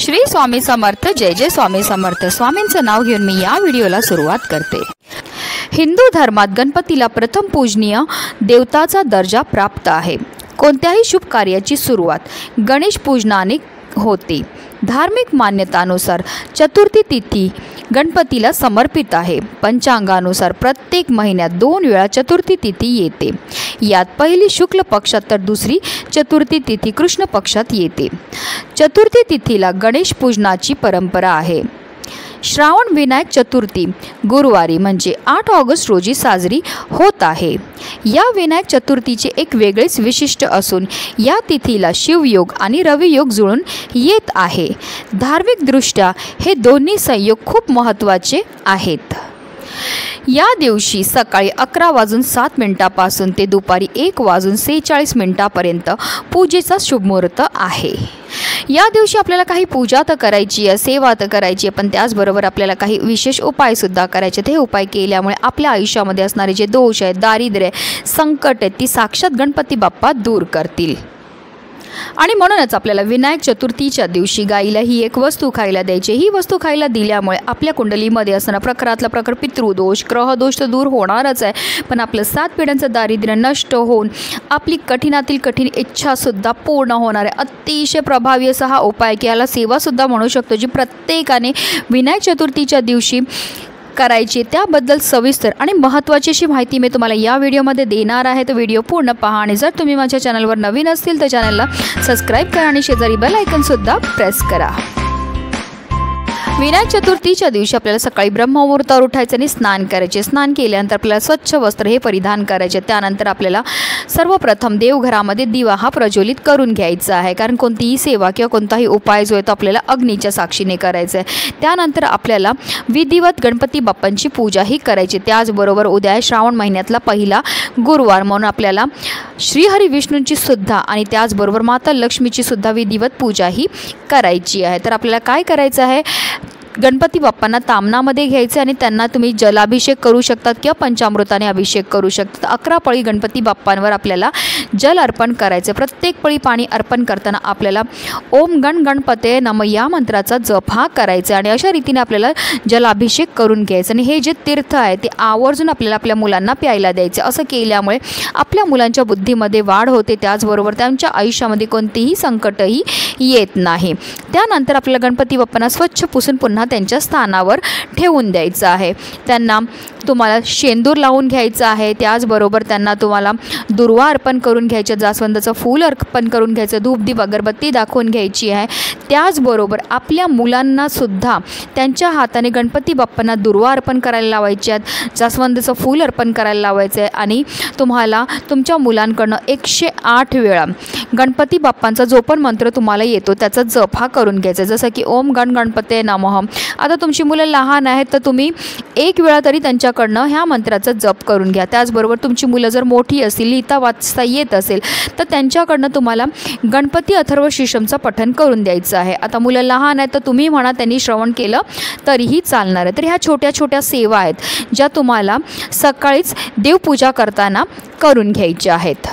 श्री स्वामी समर्थ. जय जय स्वामी समर्थ. स्वामींचं नाव घेऊन मी या व्हिडिओला सुरुवात करते. हिंदू धर्मात गणपतीला प्रथम पूजनीय देवताचा दर्जा प्राप्त आहे. कोणत्याही शुभ कार्याची सुरुवात गणेश पूजनाने होते. धार्मिक मान्यतानुसार चतुर्थी तिथी गणपतीला समर्पित आहे. पंचांगानुसार प्रत्येक महिन्यात 2 वेळा चतुर्थी तिथी येते. यात पहिली शुक्ल पक्षात तर दुसरी चतुर्थी तिथी कृष्ण पक्षात येते. चतुर्थी तिथीला गणेश पूजनाची परंपरा आहे. श्रावण विनायक चतुर्थी गुरुवारी म्हणजे 8 ऑगस्ट रोजी साजरी होत आहे. या विनायक चतुर्थीचे एक वेगळेच विशिष्ट असून या तिथीला शिवयोग आणि रवियोग जुळून येत आहे. धार्मिकदृष्ट्या हे दोन्ही संयोग खूप महत्त्वाचे आहेत. या दिवशी सकाळी 11:07 पासून ते दुपारी 1:46 पर्यंत पूजेचा शुभमुहूर्त आहे. या दिवशी आपल्याला काही पूजा तर करायची आहे, सेवा तर करायची आहे, पण त्याचबरोबर आपल्याला काही विशेष उपायसुद्धा करायचे. ते उपाय केल्यामुळे आपल्या आयुष्यामध्ये असणारे जे दोष आहेत, दारिद्र्य, संकट आहेत, ती साक्षात गणपती बाप्पा दूर करतील. आणि म्हणूनच आपल्याला विनायक चतुर्थीच्या दिवशी गाईला ही एक वस्तू खायला द्यायची. ही वस्तू खायला दिल्यामुळे आपल्या कुंडलीमध्ये असणारा प्रखरातला प्रखर पितृदोष, ग्रहदोष तर दूर होणारच आहे, पण आपलं 7 पिढ्यांचं दारिद्र्य नष्ट होऊन आपली कठीणातील कठीण इच्छासुद्धा पूर्ण होणार आहे. अतिशय प्रभावी असा हा उपाय की याला सेवासुद्धा म्हणू शकतो, जी प्रत्येकाने विनायक चतुर्थीच्या दिवशी करायची. त्याबद्दल सविस्तर आणि महत्त्वाची अशी माहिती मी तुम्हाला या व्हिडिओमध्ये देणार आहे. तर व्हिडिओ पूर्ण पहा आणि जर तुम्ही माझ्या चॅनलवर नवीन असतील तर चॅनलला सबस्क्राईब करा आणि शेजारी बेल आयकॉनसुद्धा प्रेस करा. विनायक चतुर्थीच्या दिवशी आपल्याला सकाळी ब्रह्ममुहूर्तावर उठायचं आणि स्नान करायचे. स्नान केल्यानंतर आपल्याला स्वच्छ वस्त्र हे परिधान करायचे. त्यानंतर आपल्याला सर्वप्रथम देवघरामध्ये दिवा हा प्रज्वलित करून घ्यायचा आहे, कारण कोणतीही सेवा किंवा कोणताही उपाय जो आहे तो आपल्याला अग्नीच्या साक्षीने करायचा आहे. त्यानंतर आपल्याला विधिवत गणपती बाप्पांची पूजा ही करायची. त्याचबरोबर उद्या श्रावण महिन्यातला पहिला गुरुवार म्हणून आपल्याला श्रीहरी विष्णूंची सुद्धा आणि त्याचबरोबर माता लक्ष्मीची सुद्धा विधिवत पूजा ही करायची आहे. तर आपल्याला काय करायचं आहे, गणपती बाप्पांना तामनामध्ये घ्यायचे आणि त्यांना तुम्ही जलाभिषेक करू शकतात किंवा पंचामृताने अभिषेक करू शकतात. 11 पळी गणपती बाप्पांवर आपल्याला जल अर्पण करायचं. प्रत्येक पळी पाणी अर्पण करताना आपल्याला ओम गण गणपते नमः या मंत्राचा जप हा करायचा आणि अशा रीतीने आपल्याला जलाभिषेक करून घ्यायचं. आणि हे जे तीर्थ आहे ते आवर्जून आपल्याला आपल्या मुलांना प्यायला द्यायचं. असं केल्यामुळे आपल्या मुलांच्या बुद्धीमध्ये वाढ होते, त्याचबरोबर त्यांच्या आयुष्यामध्ये कोणतीही संकटही येत नाही. त्यानंतर आपल्याला गणपती बाप्पांना स्वच्छ पुसून पुन्हा त्यांच्या स्थानावर ठेवून द्यायचं आहे. त्यांना तुम्हाला शेंदूर लावून घ्यायचं आहे. त्याचबरोबर त्यांना तुम्हाला दुर्वा अर्पण करून घ्यायचं, जास्वंदाचं फूल अर्पण करून घ्यायचं, धूपदीप अगरबत्ती दाखवून घ्यायची आहे. त्याचबरोबर आपल्या मुलांनासुद्धा त्यांच्या हाताने गणपती बाप्पांना दुर्वा अर्पण करायला लावायचे आहेत, जास्वंदाचं फूल अर्पण करायला लावायचं आहे. आणि तुम्हाला तुमच्या मुलांकडनं 108 वेळा गणपती बाप्पांचा जो पण मंत्र तुम्हाला येतो त्याचा जप हा करून घ्यायचा. जसं की ओम गण गणपते नमः. आता तुमची मुलं लहान आहेत तर तुम्ही 1 वेळा तरी त्यांच्याकडनं ह्या मंत्राचा जप करून घ्या. त्याचबरोबर तुमची मुलं जर मोठी असतील, लिहिता वाचता येत असेल तर त्यांच्याकडनं तुम्हाला गणपती अथर्व शीर्षमचं पठण करून द्यायचं आहे. आता मुलं लहान आहेत तर तुम्ही म्हणा त्यांनी श्रवण केलं तरीही चालणार आहे. तर ह्या छोट्या छोट्या सेवा आहेत ज्या तुम्हाला सकाळीच देवपूजा करताना करून घ्यायच्या आहेत.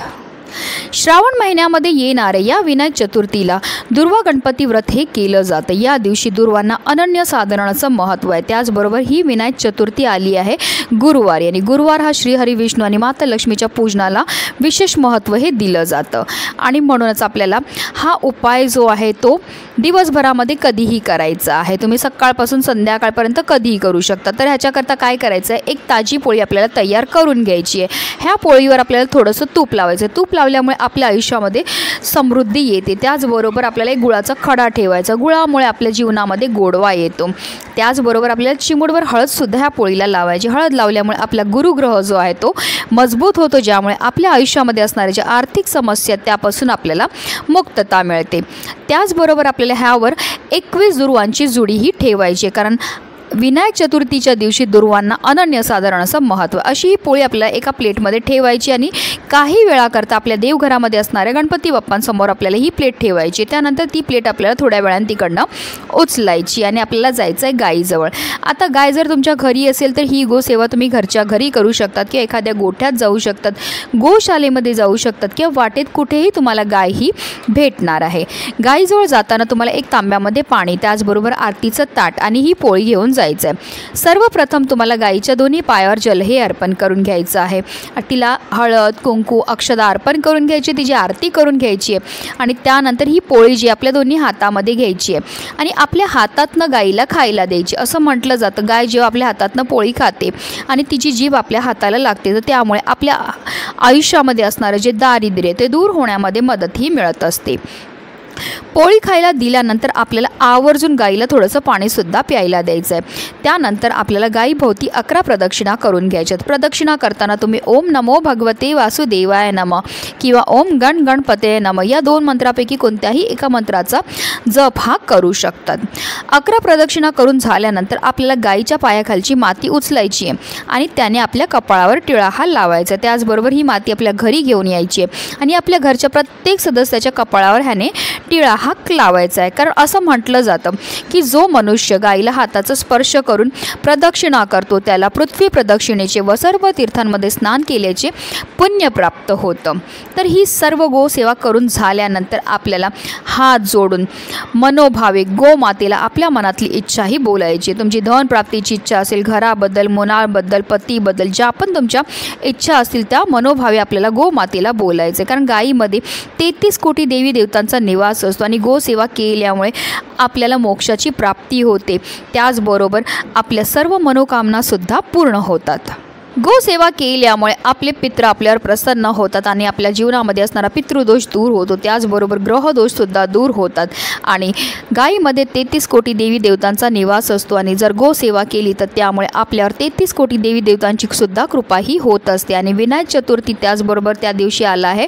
श्रावण महिन्यामध्ये येणाऱ्या या विनायक चतुर्थीला दुर्वा गणपती व्रत हे केलं जातं. या दिवशी दुर्वांना अनन्यसाधारण असं महत्त्व आहे. त्याचबरोबर ही विनायक चतुर्थी आली आहे गुरुवारी आणि गुरुवार हा श्रीहरी विष्णू आणि माता लक्ष्मीच्या पूजनाला विशेष महत्त्व हे दिलं जातं. आणि म्हणूनच आपल्याला हा उपाय जो आहे तो दिवसभरामध्ये कधीही करायचा आहे. तुम्ही सकाळपासून संध्याकाळपर्यंत कधीही करू शकता. तर ह्याच्याकरता काय करायचं आहे, एक ताजी पोळी आपल्याला तयार करून घ्यायची आहे. ह्या पोळीवर आपल्याला थोडंसं तूप लावायचं. तूप लावल्यामुळे आपल्या आयुष्यामध्ये समृद्धी येते. त्याचबरोबर आपल्याला एक गुळाचा खडा ठेवायचा. गुळामुळे आपल्या जीवनामध्ये गोडवा येतो. त्याचबरोबर आपल्याला चिमूटभर हळदसुद्धा ह्या पोळीला लावायची. हळद लावल्यामुळे आपला गुरुग्रह जो आहे तो मजबूत होतो, ज्यामुळे आपल्या आयुष्यामध्ये असणाऱ्या ज्या आर्थिक समस्या त्यापासून आपल्याला मुक्तता मिळते. त्याचबरोबर आपल्याला ह्यावर 21 दुर्वांची जुडी ही ठेवायची, कारण विनायक चतुर्थीच्या दिवशी दुर्वांना अनन्यसाधारण असं महत्त्व। अशी ही पोळी आपल्याला एका प्लेटमध्ये ठेवायची आणि काही वेळाकरता आपल्या देवघरामध्ये असणाऱ्या गणपती बाप्पांसमोर आपल्याला ही प्लेट ठेवायची। त्यानंतर ती प्लेट आपल्याला थोड्या वेळाने तिकडनं उचलायची आणि आपल्याला जायचं आहे गाईजवळ। आता गाय जर तुमच्या घरी असेल तर ही गोसेवा तुम्ही घरच्या घरी करू शकतात किंवा एखाद्या गोठ्यात जाऊ शकतात, गोशालेमध्ये जाऊ शकतात किंवा वाटेत कुठेही तुम्हाला गाय ही भेटणार आहे। गाईजवळ जाताना तुम्हाला एक तांब्यामध्ये पाणी, त्याचबरोबर आरतीचं ताट आणि ही पोळी घेऊन जायचं आहे। सर्वप्रथम तुम्हाला गाईच्या दोन्ही पायावर जल हे अर्पण करून घ्यायचं आहे। तिला हळद कुंकू अक्षदा अर्पण करून घ्यायची, तिची आरती करून घ्यायची आहे आणि त्यानंतर ही पोळी जी आपल्या दोन्ही हातामध्ये घ्यायची आहे आणि आपल्या हातातनं गाईला खायला द्यायची। असं म्हटलं जातं गाय जेव्हा आपल्या हातातनं पोळी खाते आणि तिची जीभ आपल्या हाताला लागते तर त्यामुळे आपल्या आयुष्यामध्ये असणारं जे दारिद्र्य ते दूर होण्यामध्ये मदतही मिळत असते। पोळी खायला दिल्यानंतर आपल्याला आवर्जून गाईला थोडंसं पाणीसुद्धा प्यायला द्यायचं आहे। त्यानंतर आपल्याला गाईभोवती 11 प्रदक्षिणा करून घ्यायच्यात। प्रदक्षिणा करताना तुम्ही ओम नमो भगवते वासुदेवाय नमः किंवा ओम गण गणपते नमः या 2 मंत्रापैकी कोणत्याही एका मंत्राचा जप हा करू शकतात। 11 प्रदक्षिणा करून झाल्यानंतर आपल्याला गाईच्या पायाखालची माती उचलायची आहे आणि त्याने आपल्या कपाळावर टिळा हा लावायचा। त्याचबरोबर ही माती आपल्या घरी घेऊन यायची आहे आणि आपल्या घरच्या प्रत्येक सदस्याच्या कपाळावर ह्याने टिळा हा लावायचा आहे। कारण असं म्हटलं जातं की जो मनुष्य गाईला हाताचा स्पर्श करून प्रदक्षिणा करतो त्याला पृथ्वी प्रदक्षिणेचे व सर्व तीर्थांमध्ये स्नान केल्याचे पुण्य प्राप्त होतं। तर ही सर्व गोसेवा करून झाल्यानंतर आपल्याला हात जोडून मनोभावे गोमातेला आपल्या मनातली इच्छाही बोलायची। तुमची धन प्राप्तीची इच्छा असेल, घराबद्दल, मुलाबद्दल, पतीबद्दल ज्या पण तुमच्या इच्छा असतील त्या मनोभावे आपल्याला गोमातेला बोलायचे। कारण गाईमध्ये 33 कोटी देवी देवतांचा निवास असतो आणि गोसेवा केल्यामुळे आपल्याला मोक्षाची प्राप्ती होते, त्याचबरोबर आपल्या सर्व मनोकामनासुद्धा पूर्ण होतात। गोसेवा केल्यामुळे आपले पित्र आपल्यावर प्रसन्न होतात आणि आपल्या जीवनामध्ये असणारा पितृदोष दूर होतो, त्याचबरोबर ग्रहदोषसुद्धा दूर होतात आणि गायीमध्ये 33 कोटी देवी देवतांचा निवास असतो आणि जर गोसेवा केली तर त्यामुळे आपल्यावर 33 कोटी देवी देवतांची सुद्धा कृपाही होत असते। आणि विनायक चतुर्थी त्याचबरोबर त्या दिवशी आला आहे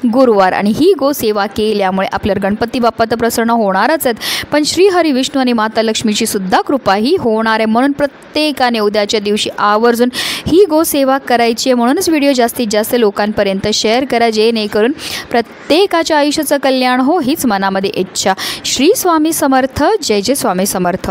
गुरुवार आणि ही गोसेवा केल्यामुळे आपल्यावर गणपती बाप्पा तर प्रसन्न होणारच आहेत, पण श्रीहरी विष्णू आणि माता लक्ष्मीची सुद्धा कृपाही होणार आहे। म्हणून प्रत्येकाने उद्याच्या दिवशी आवर्जून ही गोसेवा करायची आहे। म्हणूनच व्हिडिओ जास्तीत जास्त लोकांपर्यंत शेअर करा जेणेकरून प्रत्येकाच्या आयुष्याचं कल्याण हो हीच मनामध्ये इच्छा। श्री स्वामी समर्थ, जय जय स्वामी समर्थ।